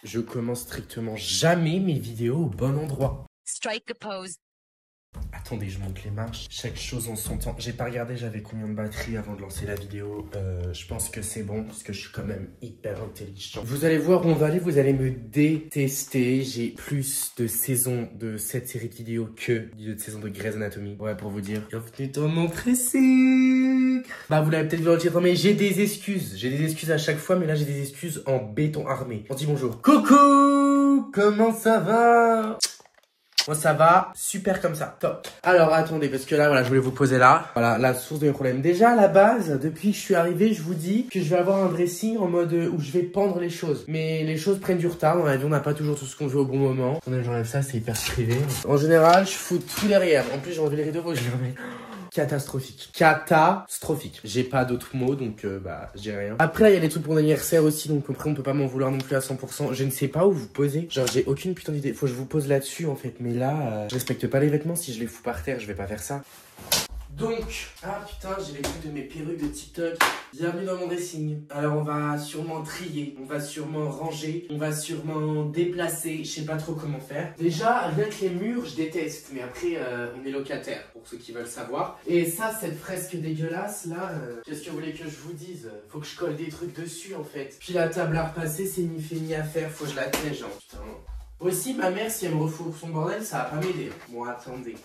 Je commence strictement jamais mes vidéos au bon endroit. Strike a pose. Attendez, je monte les marches. Chaque chose en son temps. J'ai pas regardé j'avais combien de batterie avant de lancer la vidéo. Je pense que c'est bon parce que je suis quand même hyper intelligent. Vous allez voir où on va aller, vous allez me détester. J'ai plus de saisons de cette série de vidéos que de saisons de Grey's Anatomy. Ouais, pour vous dire. Bienvenue dans mon pressing. Bah, vous l'avez peut-être vu dans le titre, mais j'ai des excuses. J'ai des excuses à chaque fois, mais là j'ai des excuses en béton armé. On dit bonjour. Coucou, comment ça va? Moi ça va, super comme ça, top. Alors attendez, parce que là voilà, je voulais vous poser là. Voilà, la source de mes problèmes. Déjà à la base, depuis que je suis arrivé, je vous dis que je vais avoir un dressing en mode où je vais pendre les choses. Mais les choses prennent du retard, dans la vie on n'a pas toujours tout ce qu'on veut au bon moment. Attendez, j'enlève ça, c'est hyper privé. En général, je fous tout derrière. En plus j'ai enlevé les rideaux, faut que je les remette. Catastrophique. Catastrophique. J'ai pas d'autres mots, donc bah, j'ai rien. Après, il y a des trucs pour mon anniversaire aussi, donc après, on peut pas m'en vouloir non plus à 100%. Je ne sais pas où vous poser. Genre, j'ai aucune putain d'idée. Faut que je vous pose là-dessus, en fait. Mais là, je respecte pas les vêtements. Si je les fous par terre, je vais pas faire ça. Donc, ah putain, j'ai les trucs de mes perruques de TikTok. Bienvenue dans mon dressing. Alors, on va sûrement trier, on va sûrement ranger, on va sûrement déplacer. Je sais pas trop comment faire. Déjà, rien que les murs, je déteste. Mais après, on est locataire, pour ceux qui veulent savoir. Et ça, cette fresque dégueulasse, là, qu'est-ce que vous voulez que je vous dise? Faut que je colle des trucs dessus, en fait. Puis la table à repasser, c'est ni fait ni à faire. Faut que je la tège, hein, putain. Aussi, ma mère, si elle me refourgue son bordel, ça va pas m'aider. Bon, attendez.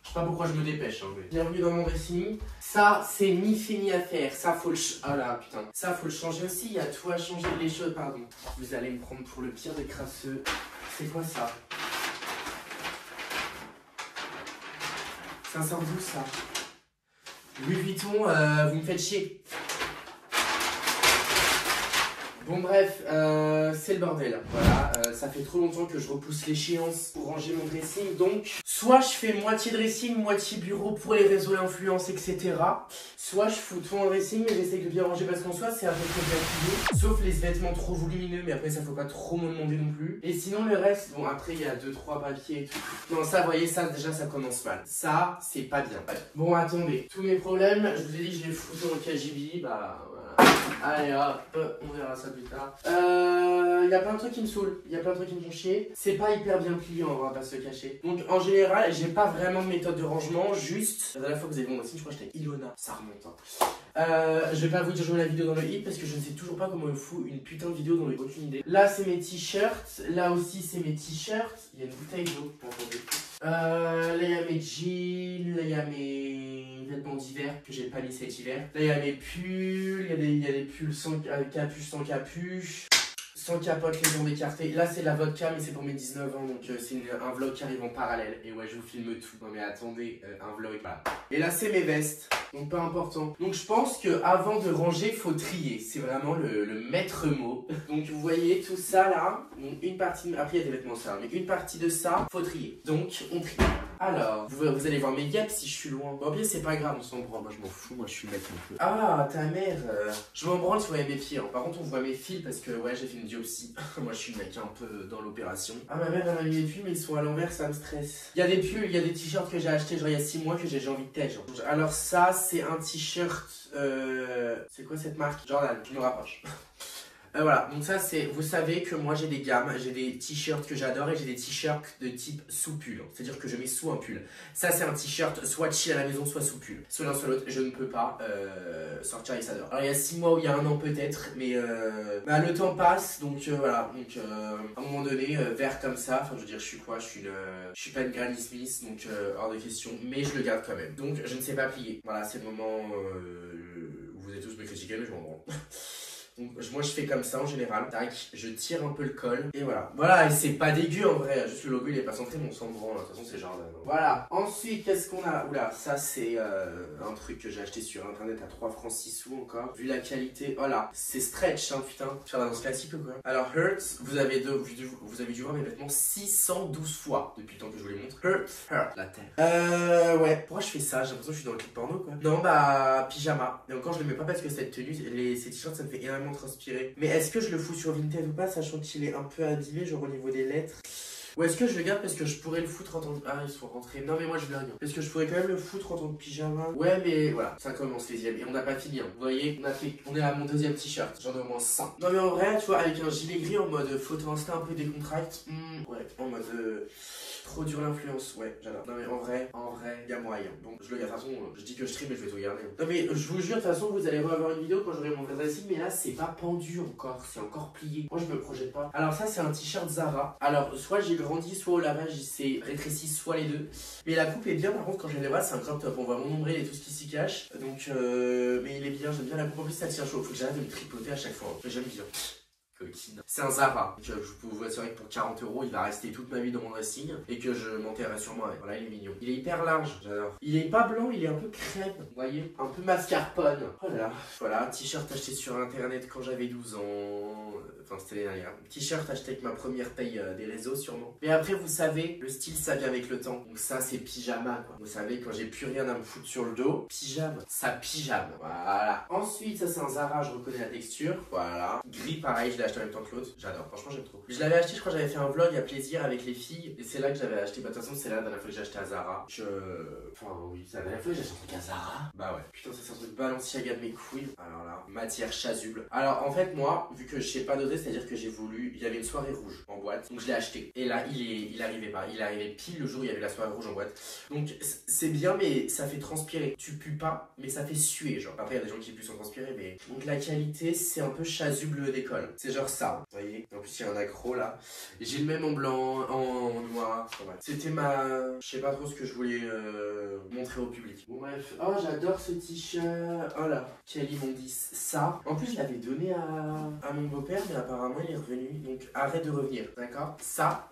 Je sais pas pourquoi je me dépêche, hein, mais... Bienvenue dans mon dressing. Ça, c'est ni fait ni à faire. Ça, faut le... Ah là, putain. Ça, faut le changer aussi. Il y a tout à changer. Les choses, pardon. Vous allez me prendre pour le pire des crasseux. C'est quoi ça? Ça sort d'où, ça? Louis Vuitton, vous me faites chier. Bon bref, c'est le bordel, voilà, ça fait trop longtemps que je repousse l'échéance pour ranger mon dressing, donc soit je fais moitié dressing, moitié bureau pour les réseaux d'influence, etc. Soit je fous tout en dressing, mais j'essaie de bien ranger parce qu'en soi c'est à peu près bien plié, sauf les vêtements trop volumineux, mais après ça faut pas trop me demander non plus. Et sinon le reste, bon après il y a 2-3 papiers et tout. Non ça, vous voyez, ça déjà ça commence mal. Ça, c'est pas bien. Bon attendez, tous mes problèmes, je vous ai dit que je les foutais dans le KGB, bah... Allez hop, on verra ça plus tard. Y a plein de trucs qui me saoulent, y a plein de trucs qui me font chier. C'est pas hyper bien plié, on va pas se le cacher. Donc en général, j'ai pas vraiment de méthode de rangement, juste... La dernière fois que vous avez vu mon dressing, je crois que j'étais avec Ilona, ça remonte. Hein. Je vais pas vous dire jouer la vidéo dans le hit parce que je ne sais toujours pas comment on fout une putain de vidéo dans le aucune idée. Là c'est mes t-shirts, là aussi c'est mes t-shirts. Il y a une bouteille d'eau, attendez. Là il y a mes jeans, là il y a mes vêtements d'hiver que j'ai pas mis cet hiver. Là il y a mes pulls, il y a des pulls sans capuche, sans capuche. Sans capote, les jambes écartées. Là, c'est la vodka, mais c'est pour mes 19 ans. Donc, c'est un vlog qui arrive en parallèle. Et ouais, je vous filme tout. Non, mais attendez, un vlog, voilà. Et là, c'est mes vestes. Donc, pas important. Donc, je pense qu'avant de ranger, il faut trier. C'est vraiment le maître mot. Donc, vous voyez tout ça là. Donc, une partie. Après, il y a des vêtements ça. Mais une partie de ça, faut trier. Donc, on trie. Alors, vous allez voir mes gaps si je suis loin. Bon, bien, c'est pas grave, on s'en branle. Moi, je m'en fous. Moi, je suis le mec un peu. Ah, ta mère. Je m'en branle si vous voyez mes pieds. Hein. Par contre, on voit mes fils parce que, ouais, j'ai fait une biopsie. Moi, je suis le mec un peu dans l'opération. Ah, ma mère, elle m'a mis les pulls, mais ils sont à l'envers, ça me stresse. Il y a des pulls, il y a des t-shirts que j'ai achetés, genre, il y a 6 mois que j'ai envie de tège. Alors, ça, c'est un t-shirt. C'est quoi cette marque? Jordan, je me rapproche. Voilà, donc ça c'est, vous savez que moi j'ai des gammes, j'ai des t-shirts que j'adore et j'ai des t-shirts de type sous pull, c'est-à-dire que je mets sous un pull. Ça c'est un t-shirt soit chill à la maison, soit sous pull. Soit l'un soit l'autre, je ne peux pas sortir avec ça dehors. Alors il y a 6 mois ou il y a 1 an peut-être, mais bah, le temps passe, donc voilà, donc à un moment donné, vert comme ça, enfin je veux dire je suis quoi, je suis pas une Granny Smith, donc hors de question, mais je le garde quand même. Donc je ne sais pas plier, voilà c'est le moment où vous êtes tous me critiquer, mais je m'en branle. Donc moi je fais comme ça en général, tac, je tire un peu le col et voilà. Voilà, et c'est pas dégueu en vrai, juste le logo il est pas centré mais on s'en branle, de toute façon c'est Jordan. Voilà, ensuite qu'est-ce qu'on a? Oula, ça c'est un truc que j'ai acheté sur internet à 3 francs 6 sous encore. Vu la qualité, voilà, c'est stretch hein putain, faire la danse classique ou quoi. Alors Hurts, vous avez dû voir mes vêtements 612 fois depuis le temps que je vous les montre. Hurts, la terre. Ouais, pourquoi je fais ça? J'ai l'impression que je suis dans le clip porno quoi. Non bah, pyjama, et encore je le mets pas parce que cette tenue, ces t-shirts ça me fait énormément transpirer. Mais est-ce que je le fous sur Vinted ou pas, sachant qu'il est un peu abîmé, genre au niveau des lettres? Ou est-ce que je le garde parce que je pourrais le foutre en tant que... Ah, ils sont rentrés. Non, mais moi, je le regarde. Parce que je pourrais quand même le foutre en tant que pyjama. Ouais, mais voilà, ça commence les yeux. Et on n'a pas fini. Hein. Vous voyez, on est à mon deuxième t-shirt. J'en ai au moins 100. Non, mais en vrai, tu vois, avec un gilet gris en mode photo Insta un peu décontracte. Ouais, en mode... Trop dur l'influence, ouais, j'adore. Non mais en vrai, il y a moyen. Donc je le garde, de toute façon, je dis que je stream mais je vais tout garder. Non mais je vous jure, de toute façon, vous allez revoir une vidéo quand j'aurai mon vrai dressing, mais là c'est pas pendu encore, c'est encore plié. Moi je me projette pas. Alors ça c'est un t-shirt Zara. Alors soit j'ai grandi, soit au lavage il s'est rétréci, soit les deux. Mais la coupe est bien, par contre quand je les vois c'est un crop top, on voit mon nombril et tout ce qui s'y cache. Donc mais il est bien, j'aime bien la coupe, en plus ça tient chaud. Faut que j'arrête de me tripoter à chaque fois, mais j'aime bien. C'est un Zara. Je peux vous assurer que pour 40 €, il va rester toute ma vie dans mon dressing et que je m'enterrerai sur moi. Voilà, il est mignon. Il est hyper large, j'adore. Il est pas blanc, il est un peu crème. Vous voyez, un peu mascarpone. Voilà. Voilà, t-shirt acheté sur internet quand j'avais 12 ans. Enfin, c'était l'année dernière. T-shirt acheté avec ma première paye des réseaux, sûrement. Mais après, vous savez, le style, ça vient avec le temps. Donc, ça, c'est pyjama, quoi. Vous savez, quand j'ai plus rien à me foutre sur le dos, pyjama. Ça pyjama. Voilà. Ensuite, ça, c'est un Zara, je reconnais la texture. Voilà. Gris, pareil, je l'ai acheté en même temps que l'autre. J'adore. Franchement, j'aime trop. Je l'avais acheté, je crois, j'avais fait un vlog à plaisir avec les filles. Et c'est là que j'avais acheté. Bah, de toute façon, c'est là la dernière fois que j'ai acheté à Zara. Enfin, oui, c'est la dernière fois que j'ai acheté un truc à Zara. Bah, ouais. Putain, ça, c'est un truc Balenciaga de mes couilles. Alors là, matière chasuble. Alors, en fait, moi, vu que je sais pas doser, c'est-à-dire que j'ai voulu. Il y avait une soirée rouge en boîte, donc je l'ai acheté. Et là, il arrivait pas. Il arrivait pile le jour où il y avait la soirée rouge en boîte. Donc c'est bien, mais ça fait transpirer. Tu pues pas, mais ça fait suer, genre. Après, il y a des gens qui puent sans transpirer, mais. Donc la qualité, c'est un peu chasuble d'école. C'est genre ça. Vous voyez? En plus, il y a un accro là. J'ai le même en blanc, en noir. Enfin, c'était ma. Je sais pas trop ce que je voulais montrer au public. Bon, bref. Oh, j'adore ce t-shirt. Oh là, quel immondice. Ça. En plus, je l'avais donné à mon beau-père, mais apparemment, il est revenu. Donc arrête de revenir, d'accord? Ça,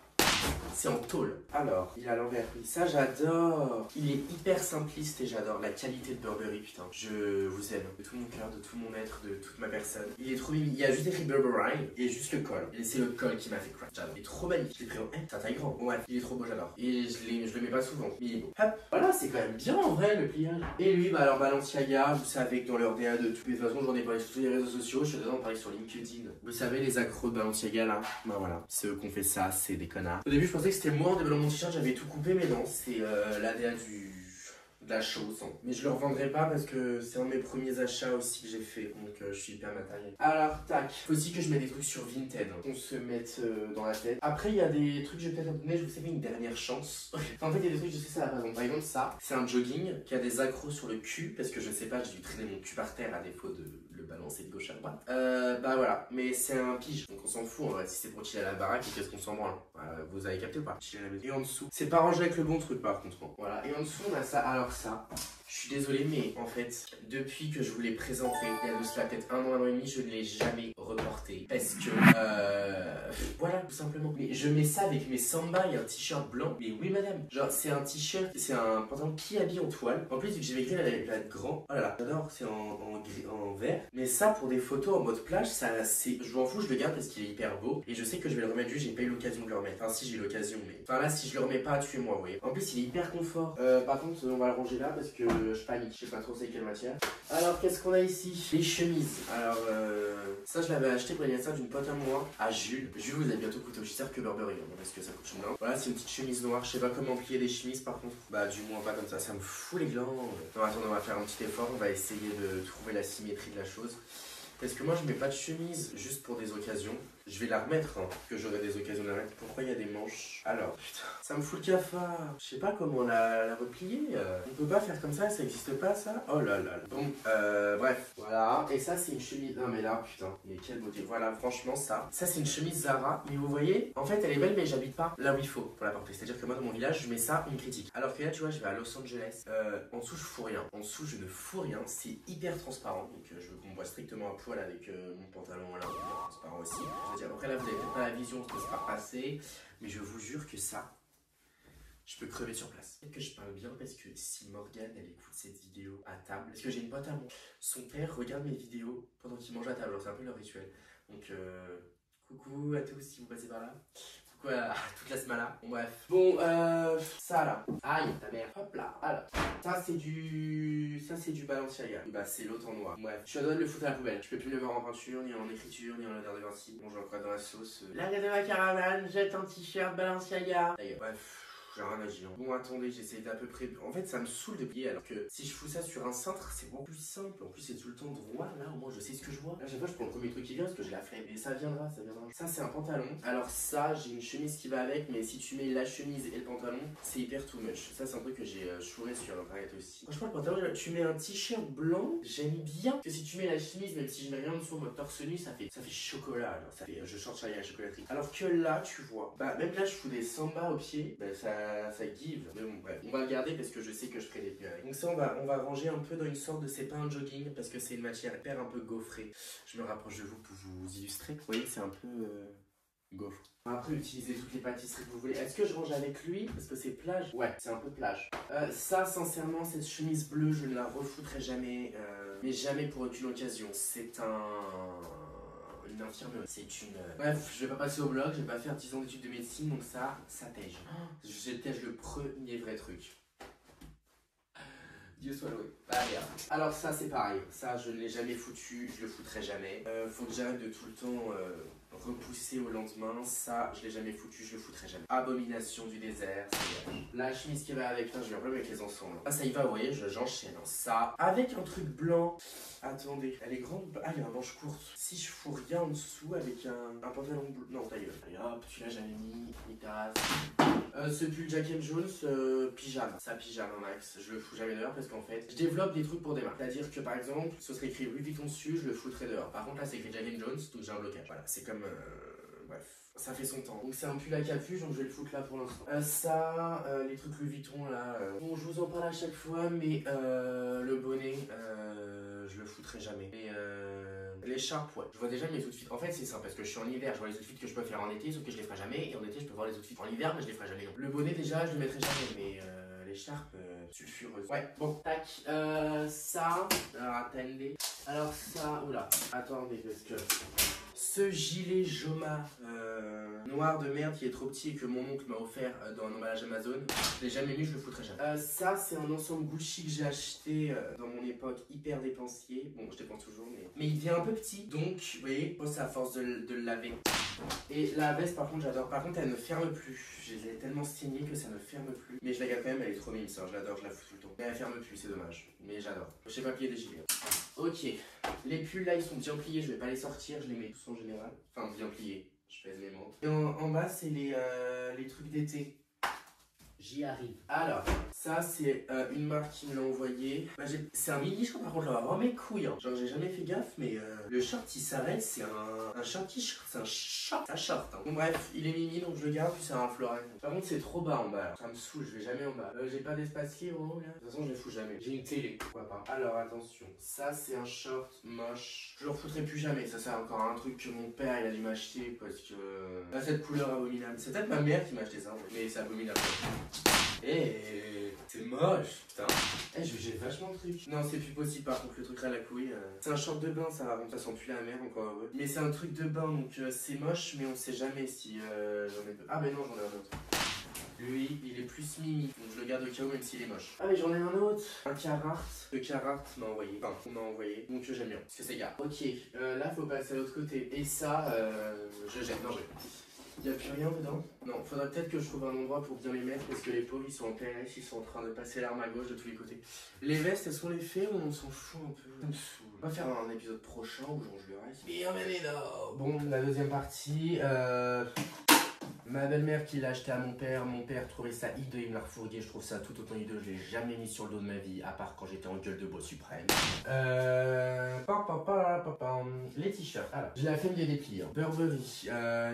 c'est en tôle. Alors, il est à l'envers. Oui, ça, j'adore. Il est hyper simpliste et j'adore la qualité de Burberry, putain. Je vous aime de tout mon cœur, de tout mon être, de toute ma personne. Il est trop mignon. Il y a juste écrit Burberry et juste le col. Et c'est le col qui m'a fait crack. J'adore. Il est trop magnifique. Je l'ai pris en ça taille grand. Bon, bref, il est trop beau, j'adore. Et je le mets pas souvent. Mais il est beau. Hop. Voilà, c'est quand même bien en vrai le pliage. Et lui, bah alors Balenciaga, vous savez que dans leur DA de toutes les façons, j'en ai parlé sur tous les réseaux sociaux. Je suis dedans, pareil sur LinkedIn. Vous savez, les accros de Balenciaga là. Bah voilà. Ceux qui ont fait ça, c'est des connards. Au début, je pensais que c'était moi en développant mon t-shirt, j'avais tout coupé, mais non, c'est l'ADA de la chose. Mais je le revendrai pas parce que c'est un de mes premiers achats aussi que j'ai fait, donc je suis hyper matériel. Alors, tac, faut aussi que je mette des trucs sur Vinted, qu'on se mette dans la tête. Après, il y a des trucs que je vais peut-être donner, je vous savez, une dernière chance. Enfin, en fait, il y a des trucs, je sais ça, par exemple, ça, c'est un jogging qui a des accros sur le cul, parce que je sais pas, j'ai dû traîner mon cul par terre à défaut de le balancer de gauche à droite. Bah voilà, mais c'est un pige, donc on s'en fout en vrai, si c'est pour chiller à la baraque, et qu'est-ce qu'on s'en branle. Vous avez capté ou pas? Chiller à la maison. Et en dessous, c'est pas rangé avec le bon truc par contre. Voilà, et en dessous, on a ça. Alors ça, je suis désolé, mais en fait, depuis que je vous l'ai présenté, il y a de cela peut-être un an et demi, je ne l'ai jamais reporté. Parce que, voilà, tout simplement. Mais je mets ça avec mes samba et un t-shirt blanc. Mais oui, madame. Genre, c'est un t-shirt, c'est un pantalon qui habille en toile. En plus, vu que j'ai vécu, elle va être grand. Oh là là, j'adore, c'est en vert. Mais ça, pour des photos en mode plage, ça, c'est. Je m'en fous, je le garde parce qu'il est hyper beau. Et je sais que je vais le remettre, juste j'ai pas eu l'occasion de le remettre. Enfin, si j'ai eu l'occasion, mais. Enfin, là, si je le remets pas, tuez-moi, vous voyez. En plus, il est hyper confort. Par contre, on va le ranger là parce que je panique. Je sais pas trop c'est quelle matière. Alors, qu'est-ce qu'on a ici? Les chemises. Alors, ça, je l'avais acheté pour l'anniversaire d'une pote à moi, à Jules. Jules, vous allez bientôt coûter aussi cher que Burberry, hein, parce que ça coûte cher. Voilà, c'est une petite chemise noire. Je sais pas comment plier des chemises, par contre. Bah, du moins pas comme ça. Ça me fout les glandes. Non, attendez, on va faire un petit effort. On va essayer de trouver la symétrie de la chose. Parce que moi, je mets pas de chemise juste pour des occasions. Je vais la remettre, hein, que j'aurai des occasions de la remettre. Pourquoi il y a des manches? Alors, putain, ça me fout le cafard. Je sais pas comment la replier. On peut pas faire comme ça existe pas ça? Oh là là. Bon, bref, voilà. Et ça, c'est une chemise. Non, mais là, putain, mais quelle beauté. Voilà, franchement, ça c'est une chemise Zara. Mais vous voyez, en fait, elle est belle, mais j'habite pas là où il faut pour la porter. C'est-à-dire que moi, dans mon village, je mets ça, une critique. Alors que là, tu vois, je vais à Los Angeles. En dessous, je fous rien. En dessous, je ne fous rien. C'est hyper transparent. Donc, je veux qu'on me voit strictement à poil avec mon pantalon là, hyper transparent aussi. Après là vous avez peut-être pas la vision ce que ça va passer, mais je vous jure que ça, je peux crever sur place. Peut-être que je parle bien parce que si Morgane elle écoute cette vidéo à table, parce que j'ai une pote à moi, son père regarde mes vidéos pendant qu'il mange à table, alors c'est un peu leur rituel. Donc coucou à tous si vous passez par là. Quoi, toute la smala. Bon, bref. Bon, ça là. Aïe, ta mère. Hop là. Alors, ça c'est du Balenciaga. Bah, c'est l'autre en noir. Bref, je suis à deux de le foutre à la poubelle. Je peux plus le voir en peinture, ni en écriture, ni en odeur de Vinci. Bon, je vais encore dans la sauce. L'arrêt de ma caravane, jette un t-shirt Balenciaga. D'ailleurs, bref. J'ai rien à dire. Bon, attendez, j'essaie d'à peu près. En fait, ça me saoule de plier alors que si je fous ça sur un cintre, c'est beaucoup plus simple. En plus, c'est tout le temps droit. Là, au moins, je sais ce que je vois. Là, chaque fois, je prends le premier truc qui vient parce que j'ai la flemme. Et ça viendra, ça viendra. Ça, c'est un pantalon. Alors, ça, j'ai une chemise qui va avec, mais si tu mets la chemise et le pantalon, c'est hyper too much. Ça, c'est un truc que j'ai chouré sur internet aussi. Franchement, le pantalon, tu mets un t-shirt blanc, j'aime bien. Parce que si tu mets la chemise, même si je mets rien dessous, en mode torse nu, ça fait chocolat. Alors, ça fait, je chante Charlie à la chocolaterie. Alors que là, tu vois, bah, même là, je fous des samba au pied, bah, ça give. Mais bon, bref, on va le garder parce que je sais que je ferai des pneus avec. Donc ça, on va ranger un peu dans une sorte de, c'est pas un jogging parce que c'est une matière hyper un peu gaufrée. Je me rapproche de vous pour vous illustrer. Vous voyez, c'est un peu gaufre. Après, utilisez toutes les pâtisseries que vous voulez. Est-ce que je range avec lui parce que c'est plage? Ouais, c'est un peu plage. Ça, sincèrement, cette chemise bleue, je ne la refoutrai jamais, mais jamais pour aucune occasion. C'est une infirmerie. C'est une... Bref, je vais pas passer au blog, je vais pas faire 10 ans d'études de médecine, donc ça tège. Je tège le premier vrai truc. Dieu soit loué. Allez, alors ça c'est pareil, ça je ne l'ai jamais foutu, je le foutrai jamais. Faut que j'arrête de tout le temps repousser au lendemain, ça je l'ai jamais foutu, je le foutrai jamais. Abomination du désert, la chemise qui va avec, putain j'ai un problème avec les ensembles. Ah ça y va, vous voyez, j'enchaîne. Ça, avec un truc blanc, attendez, elle est grande, ah il y a un manche courte. Si je fous rien en dessous avec un pantalon bleu, non ta gueule. Allez hop, tu l'as jamais mis, Nicolas. Ce pull Jack & Jones, pyjama. Ça pyjama max, je le fous jamais dehors parce qu'en fait, je développe des trucs pour des marques. C'est-à-dire que par exemple, ce serait écrit Louis Vuitton dessus, je le foutrais dehors. Par contre là c'est écrit Jack & Jones, donc j'ai un blocage. Voilà, c'est comme... bref, ça fait son temps. Donc c'est un pull à capuche, donc je vais le foutre là pour l'instant. Les trucs Louis Vuitton là, bon je vous en parle à chaque fois, mais le bonnet, je le foutrai jamais. Et l'écharpe, ouais. Je vois déjà mes outfits. En fait, c'est ça, parce que je suis en hiver, je vois les outfits que je peux faire en été, sauf que je les ferai jamais. Et en été, je peux voir les outfits en hiver, mais je les ferai jamais non. Le bonnet, déjà, je le mettrai jamais, mais l'écharpe, sulfureuse. Ouais, bon, tac. Ça, alors attendez. Alors ça, oula, attendez, parce que ce gilet Joma noir de merde qui est trop petit et que mon oncle m'a offert dans un emballage Amazon, je l'ai jamais mis, je le foutrai jamais. Ça c'est un ensemble Gucci que j'ai acheté dans mon époque hyper dépensier. Bon je dépense toujours mais il devient un peu petit donc vous voyez, c'est à force de le laver. Et la veste par contre j'adore, par contre elle ne ferme plus. Je l'ai tellement saignée que ça ne ferme plus. Mais je la garde quand même, elle est trop mime ça, je l'adore, je la fous tout le temps. Mais elle ferme plus, c'est dommage. Mais j'adore. Je sais pas plier des gilets. Ok, les pulls là ils sont bien pliés, je vais pas les sortir, je les mets tous en général. Enfin bien pliés, je pèse mes mots. Et en bas c'est les trucs d'été. J'y arrive. Alors, ça c'est une marque qui me l'a envoyé. Bah, c'est un mini short par contre, là, vraiment mes couilles. Hein. Genre j'ai jamais fait gaffe, mais le short il s'arrête, c'est un short t-shirt, c'est un short. Hein. Bon bref, il est mini donc je le garde, puis c'est un floret. Par contre c'est trop bas en bas, alors. Ça me saoule, je vais jamais en bas. J'ai pas d'espace libre en haut là. De toute façon je les fous jamais. J'ai une télé, pourquoi pas. Alors attention, ça c'est un short moche. Je le refoutrai plus jamais, ça c'est encore un truc que mon père il a dû m'acheter parce que... Là cette couleur abominable. C'est peut-être ma mère qui m'a acheté ça, mais c'est abominable. C'est moche, putain. J'ai vachement de trucs. Non, c'est plus possible par contre, le truc à la couille. C'est un short de bain, ça sent plus la mer encore heureux. Mais c'est un truc de bain, donc c'est moche, mais on sait jamais si j'en ai deux. Ah, mais non, j'en ai un autre. Lui, il est plus mimi, donc je le garde au cas où même s'il est moche. Ah mais j'en ai un autre, un Carhartt. Le Carhartt m'a envoyé, enfin on m'a envoyé, donc j'aime bien, parce que c'est gars. Ok, là faut passer à l'autre côté. Et ça, je jette, non il n'y a plus rien dedans. Non, faudrait peut-être que je trouve un endroit pour bien les mettre parce que les pauvres ils sont en PLS, ils sont en train de passer l'arme à gauche de tous les côtés. Les vestes elles sont les faits ou on s'en fout un peu? Ça me saoule. On va faire un épisode prochain où je range le reste. Bon, la deuxième partie, ma belle-mère qui l'a acheté à mon père trouvait ça hideux, il me l'a refourgué, je trouve ça tout autant hideux, je l'ai jamais mis sur le dos de ma vie, à part quand j'étais en gueule de bois suprême. Les t-shirts, alors, j'ai la flemme de les déplier. Hein. Burberry,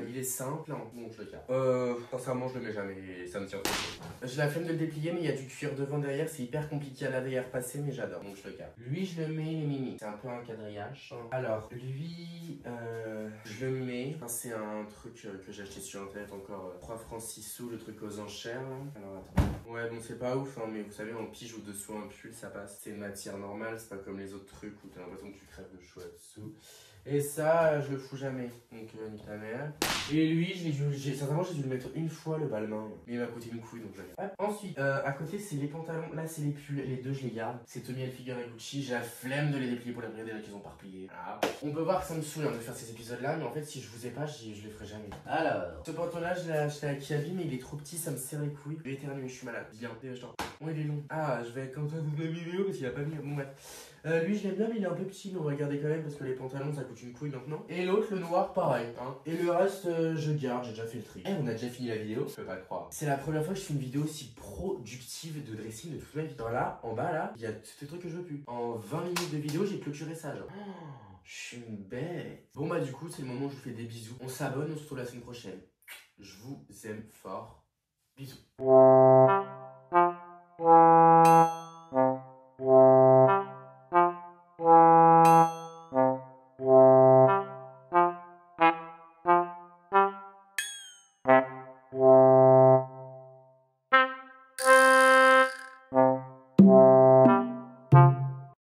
il est simple, hein. Bon je le garde. Sincèrement je le mets jamais, ça me tient trop chaud. J'ai la flemme de le déplier mais il y a du cuir devant derrière, c'est hyper compliqué à laver et à repasser mais j'adore, donc je le garde. Lui je le mets les mini, c'est un peu un quadrillage. Alors, lui, je le mets, enfin, c'est un truc que j'ai acheté sur internet encore. 3 francs 6 sous, le truc aux enchères là. Alors attends. Ouais bon c'est pas ouf hein, mais vous savez en pige ou dessous un pull ça passe. C'est une matière normale, c'est pas comme les autres trucs où t'as l'impression que tu crèves de chaud là-dessous. Et ça, je le fous jamais. Donc, nique ta mère. Et lui, sincèrement, j'ai dû le mettre une fois le balmain. Mais il m'a coûté une couille, donc je le garde. Ensuite, à côté, c'est les pantalons. Là, c'est les pulls. Les deux, je les garde. C'est Tommy Hilfiger et Gucci. J'ai la flemme de les déplier pour les regarder là qu'ils ont pas replié. Voilà. On peut voir que ça me saoule de faire ces épisodes-là. Mais en fait, si je vous ai pas, je les ferai jamais. Alors, ce pantalon-là, je l'ai acheté à Kiabi, mais il est trop petit, ça me serre les couilles. Je vais éternuer, je suis malade. Viens, dépêche-toi. Oh, il est long. Ah, je vais être comme ça toute la vidéo parce qu'il a pas mis. Bon, bref. Lui, je l'aime bien, mais il est un peu petit. Mais on va garder quand même parce que les pantalons, ça coûte une couille maintenant. Et l'autre, le noir, pareil. Hein. Et le reste, je garde. J'ai déjà fait le tri. Eh, on a déjà fini la vidéo. Je peux pas le croire. C'est la première fois que je fais une vidéo aussi productive de dressing de toute ma vie. Alors là, en bas, là, il y a tous ces trucs que je veux plus. En 20 minutes de vidéo, j'ai clôturé ça, genre. Oh, je suis une bête. Bon, bah, du coup, c'est le moment où je vous fais des bisous. On s'abonne, on se retrouve la semaine prochaine. Je vous aime fort. Bisous.